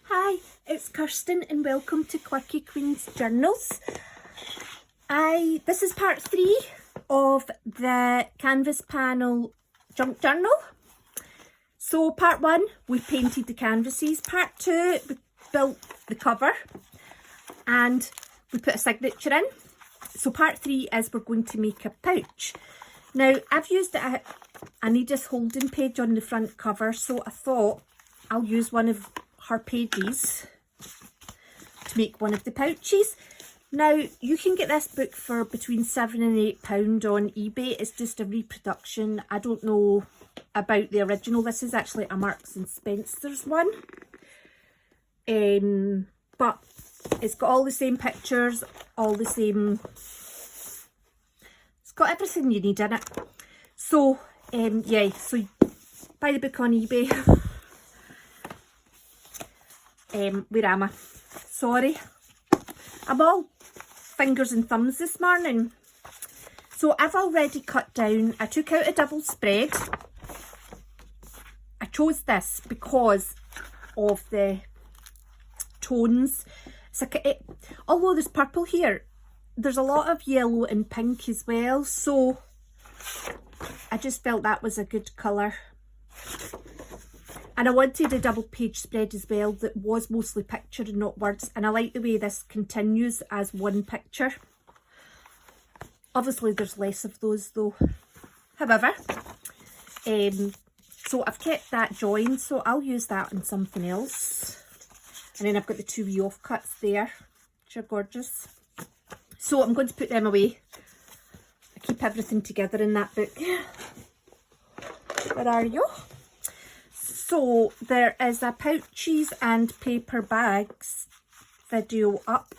Hi, it's Kirsten and welcome to Quirky Queen's Journals. This is part 3 of the canvas panel junk journal. So part 1 we painted the canvases, part 2 we built the cover and we put a signature in. So part 3 is we're going to make a pouch. Now I've used an Edith Holden page on the front cover, so I thought I'll use one of her pages to make one of the pouches. Now you can get this book for between £7 and £8 on eBay. It's just a reproduction. I don't know about the original. This is actually a Marks and Spencer's one, but it's got all the same pictures, all the same, it's got everything you need in it. So yeah, so buy the book on eBay. Where am I? Sorry, I'm all fingers and thumbs this morning. So I've already cut down, I took out a double spread. I chose this because of the tones. It's like although there's purple here, there's a lot of yellow and pink as well, so I just felt that was a good colour. And I wanted a double page spread as well that was mostly picture and not words, and I like the way this continues as one picture. Obviously there's less of those though. However, so I've kept that joined, so I'll use that on something else. And then I've got the two wee offcuts there, which are gorgeous. So I'm going to put them away. I keep everything together in that book. Where are you? So there is a pouches and paper bags video up,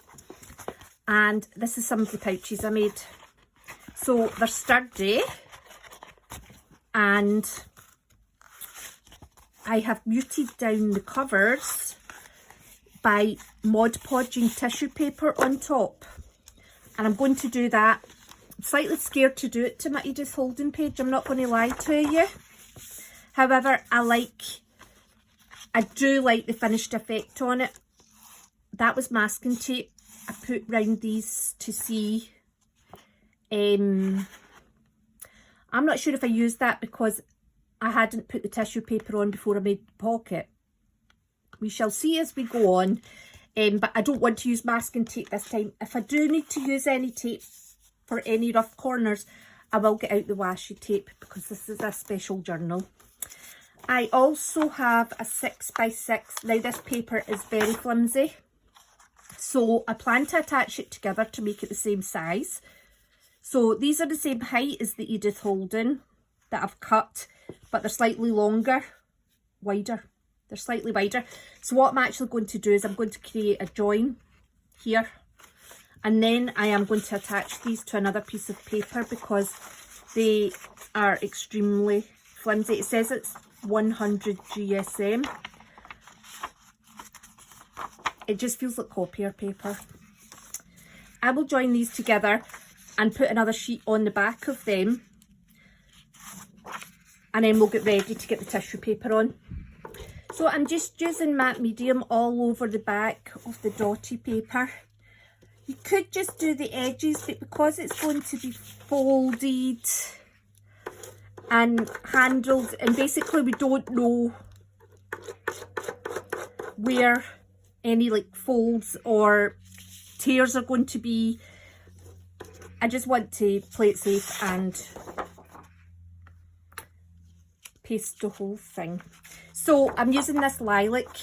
and this is some of the pouches I made. So they're sturdy, and I have muted down the covers by Mod Podging tissue paper on top, and I'm going to do that. I'm slightly scared to do it to my Edith Holden page, I'm not going to lie to you. However, I do like the finished effect on it. That was masking tape I put round these to see. I'm not sure if I used that because I hadn't put the tissue paper on before I made the pocket. We shall see as we go on. But I don't want to use masking tape this time. If I do need to use any tape for any rough corners, I will get out the washi tape because this is a special journal. I also have a 6x6. Now this paper is very flimsy, so I plan to attach it together to make it the same size. So these are the same height as the Edith Holden that I've cut, but they're slightly longer, wider. They're slightly wider. So what I'm actually going to do is I'm going to create a join here, and then I am going to attach these to another piece of paper because they are extremely flimsy. It says it's 100 GSM. It just feels like copier paper. I will join these together and put another sheet on the back of them, and then we'll get ready to get the tissue paper on. So I'm just using matte medium all over the back of the dotty paper. You could just do the edges, but because it's going to be folded and handled, and basically we don't know where any like folds or tears are going to be, I just want to play it safe and paste the whole thing. So I'm using this lilac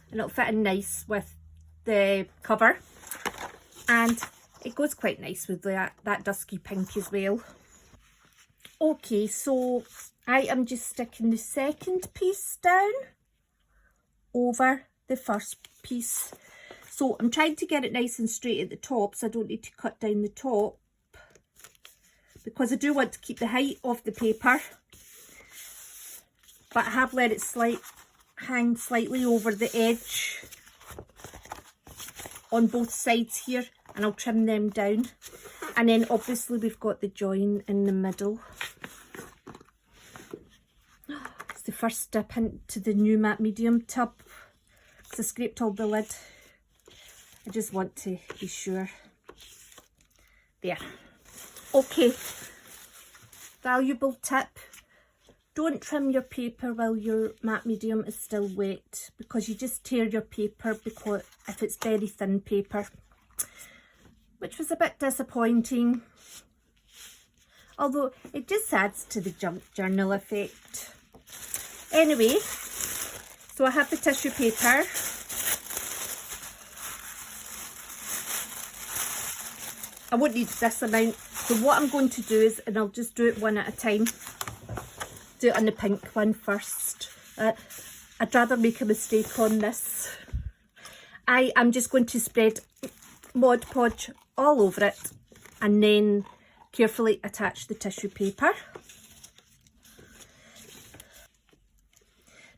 and it'll fit in nice with the cover, and it goes quite nice with that dusky pink as well. Okay, so I am just sticking the second piece down over the first piece. So I'm trying to get it nice and straight at the top so I don't need to cut down the top, because I do want to keep the height of the paper, but I have let it hang slightly over the edge on both sides here, and I'll trim them down. And then obviously we've got the join in the middle. It's the first dip into the new matte medium tub. because I scraped all the lid. I just want to be sure. There. Okay. Valuable tip. Don't trim your paper while your matte medium is still wet, because you just tear your paper because if it's very thin paper, which was a bit disappointing. Although it just adds to the junk journal effect. Anyway, so I have the tissue paper. I won't need this amount. So what I'm going to do is, and I'll just do it one at a time. Do it on the pink one first. I'd rather make a mistake on this. I am just going to spread Mod Podge all over it and then carefully attach the tissue paper.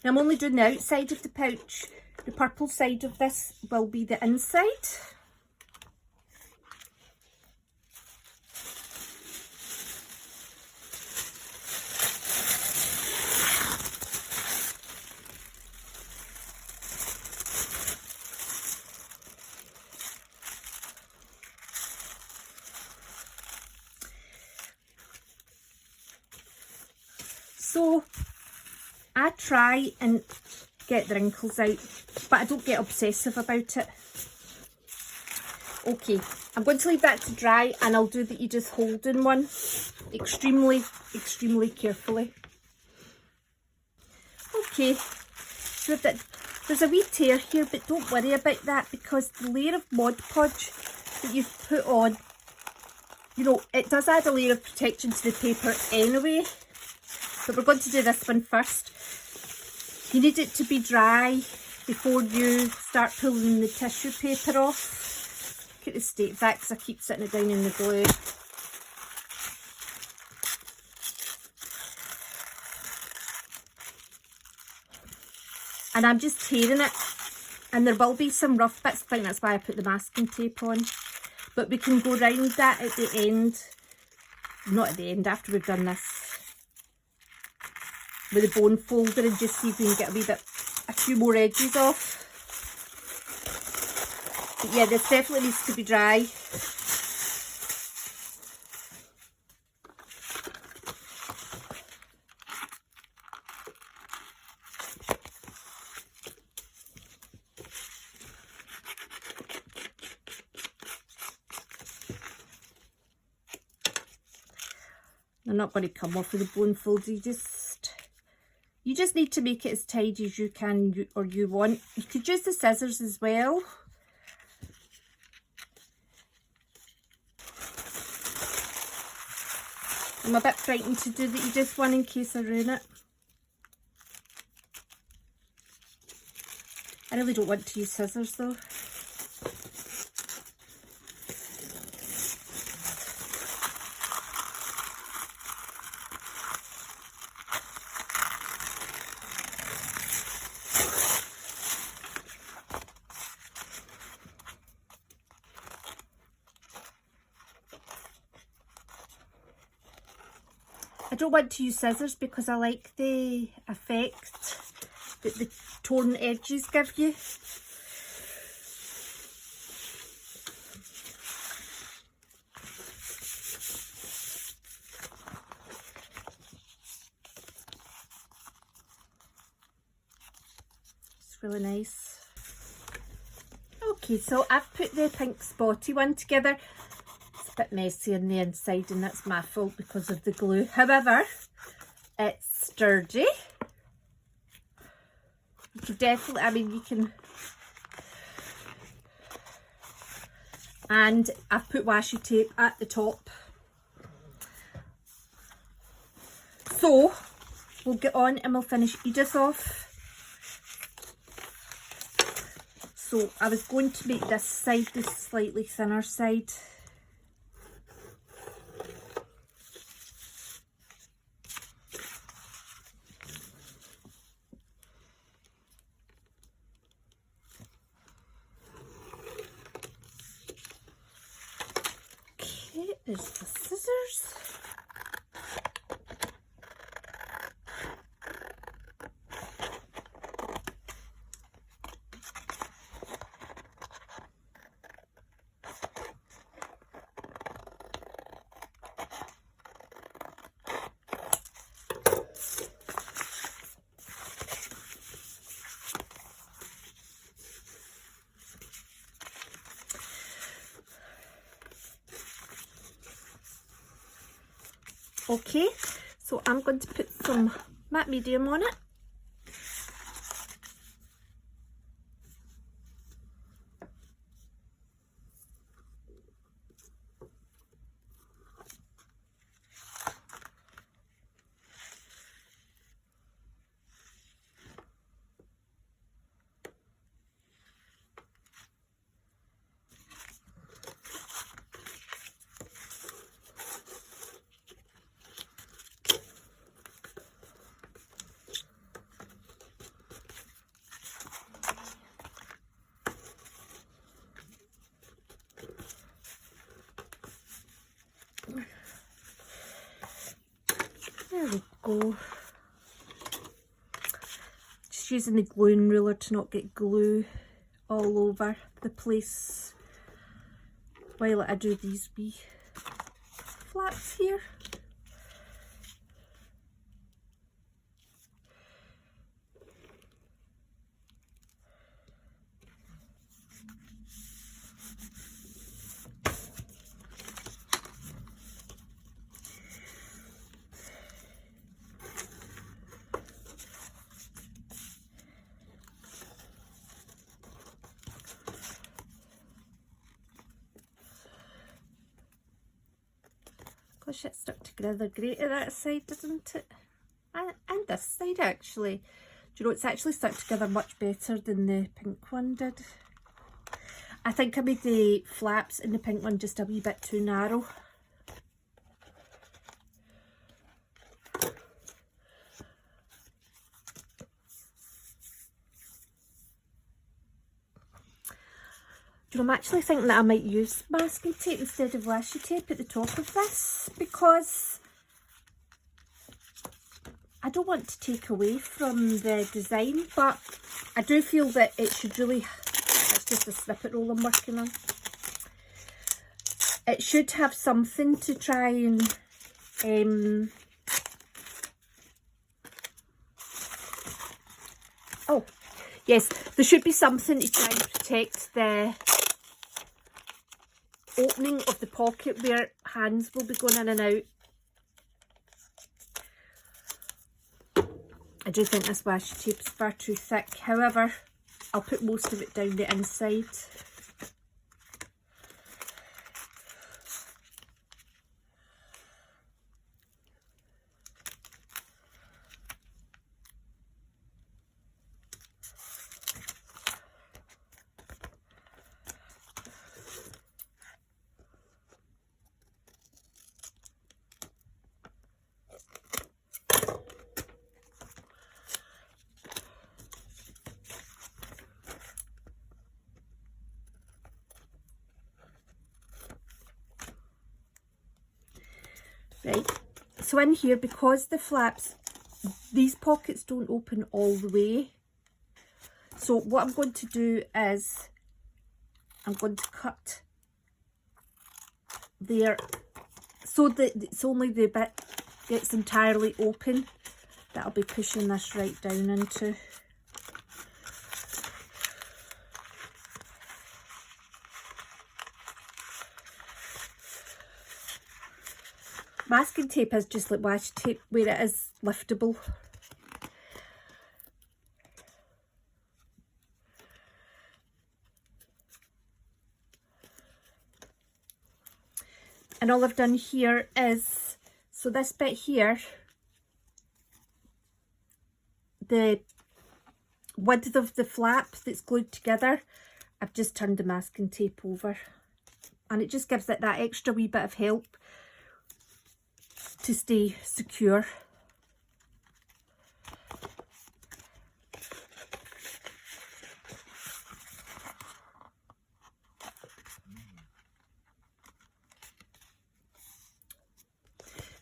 Now I'm only doing the outside of the pouch. The purple side of this will be the inside. So I try and get the wrinkles out, but I don't get obsessive about it. Okay, I'm going to leave that to dry and I'll do the Edith Holden one extremely carefully. Okay, so there's a wee tear here, but don't worry about that, because the layer of Mod Podge that you've put on, you know, it does add a layer of protection to the paper anyway. But we're going to do this one first. You need it to be dry before you start pulling the tissue paper off. Look at the state of that, because I keep sitting it down in the glue. And I'm just tearing it, and there will be some rough bits. I think that's why I put the masking tape on. But we can go round that at the end. Not at the end, after we've done this, with the bone folder, and just see if we can get a few more edges off. But yeah, this definitely needs to be dry. They're not going to come off with the bone folder. You just need to make it as tidy as you can or you want. You could use the scissors as well. I'm a bit frightened to do the Edith one in case I ruin it. I really don't want to use scissors though. I don't want to use scissors because I like the effect that the torn edges give you. It's really nice. Okay, so I've put the pink spotty one together. Bit messy on the inside, and that's my fault because of the glue. However, it's sturdy. You can definitely, I mean, you can, and I've put washi tape at the top. So we'll get on and we'll finish Edith off. So I was going to make this side the slightly thinner side. There's the scissors. Okay, so I'm going to put some matte medium on it. There we go. Just using the gluing ruler to not get glue all over the place while I do these wee flaps here. Gosh, it stuck together great at that side, doesn't it? And this side actually. Do you know, it's actually stuck together much better than the pink one did. I think I made the flaps in the pink one just a wee bit too narrow. Do you know, I'm actually thinking that I might use masking tape instead of washi tape at the top of this, because I don't want to take away from the design, but I do feel that it should really, it's just a snippet roll I'm working on. It should have something to try and oh yes, there should be something to try and protect the opening of the pocket where hands will be going in and out. I do think this washi tape is far too thick, however I'll put most of it down the inside. Right, so in here, because the flaps, these pockets don't open all the way, so what I'm going to do is I'm going to cut there so that it's only the bit that's entirely open that I'll be pushing this right down into. Masking tape is just like washi tape where it is liftable. And all I've done here is, so this bit here, the width of the flap that's glued together, I've just turned the masking tape over. And it just gives it that extra wee bit of help to stay secure.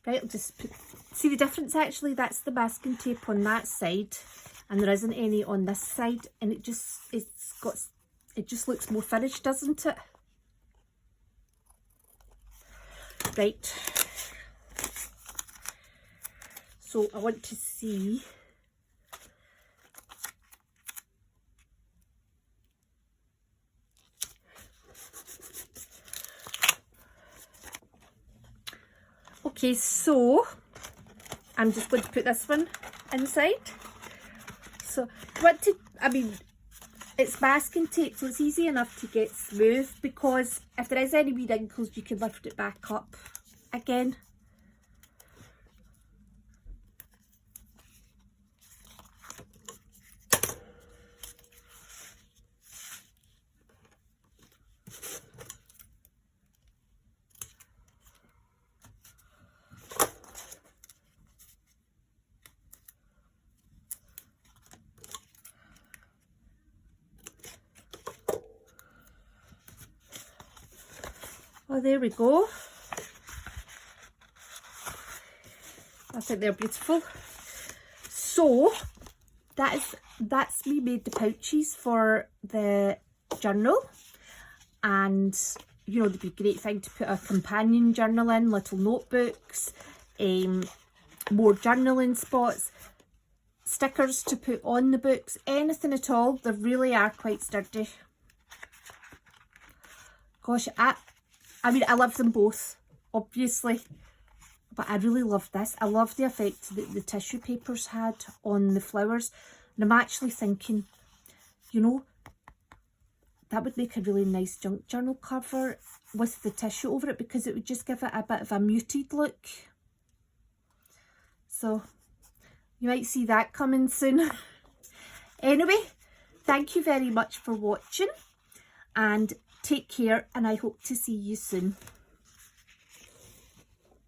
Right, I'll just put, see the difference actually, that's the masking tape on that side and there isn't any on this side, and it just looks more finished, doesn't it? Right. So I want to see Okay, so I'm just going to put this one inside. So it's masking tape, so it's easy enough to get smooth, because if there is any wee wrinkles, you can lift it back up again. Oh, there we go. I think they're beautiful. So that's me made the pouches for the journal, and you know, they'd be a great thing to put a companion journal in, little notebooks, more journaling spots, stickers to put on the books, anything at all. They really are quite sturdy. Gosh, I mean, I love them both, obviously, but I really love this. I love the effect that the tissue papers had on the flowers. And I'm actually thinking, you know, that would make a really nice junk journal cover with the tissue over it, because it would just give it a bit of a muted look. So you might see that coming soon. Anyway, thank you very much for watching, and take care, and I hope to see you soon.